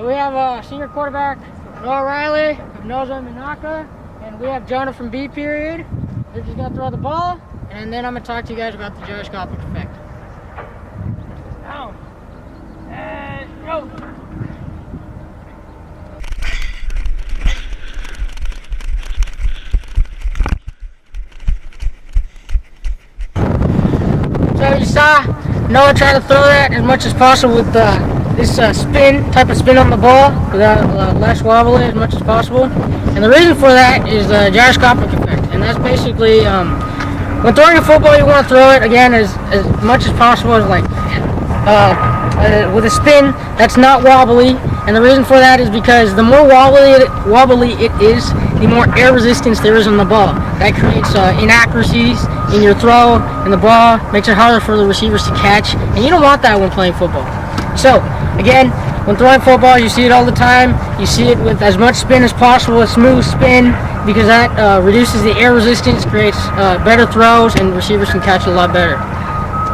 We have senior quarterback Noah Riley, Noza Minaka, and we have Jonah from B period. They're just gonna throw the ball, and then I'm gonna talk to you guys about the gyroscopic effect. Down. And go. So you saw Noah try to throw that as much as possible with this type of spin on the ball, without less wobbly as much as possible. And the reason for that is the gyroscopic effect, and that's basically when throwing a football, you want to throw it again as much as possible, as with a spin that's not wobbly. And the reason for that is because the more wobbly it is, the more air resistance there is on the ball. That creates inaccuracies in your throw, and the ball makes it harder for the receivers to catch, and you don't want that when playing football. So again, when throwing football, you see it all the time. You see it with as much spin as possible, a smooth spin, because that reduces the air resistance, creates better throws, and receivers can catch it a lot better.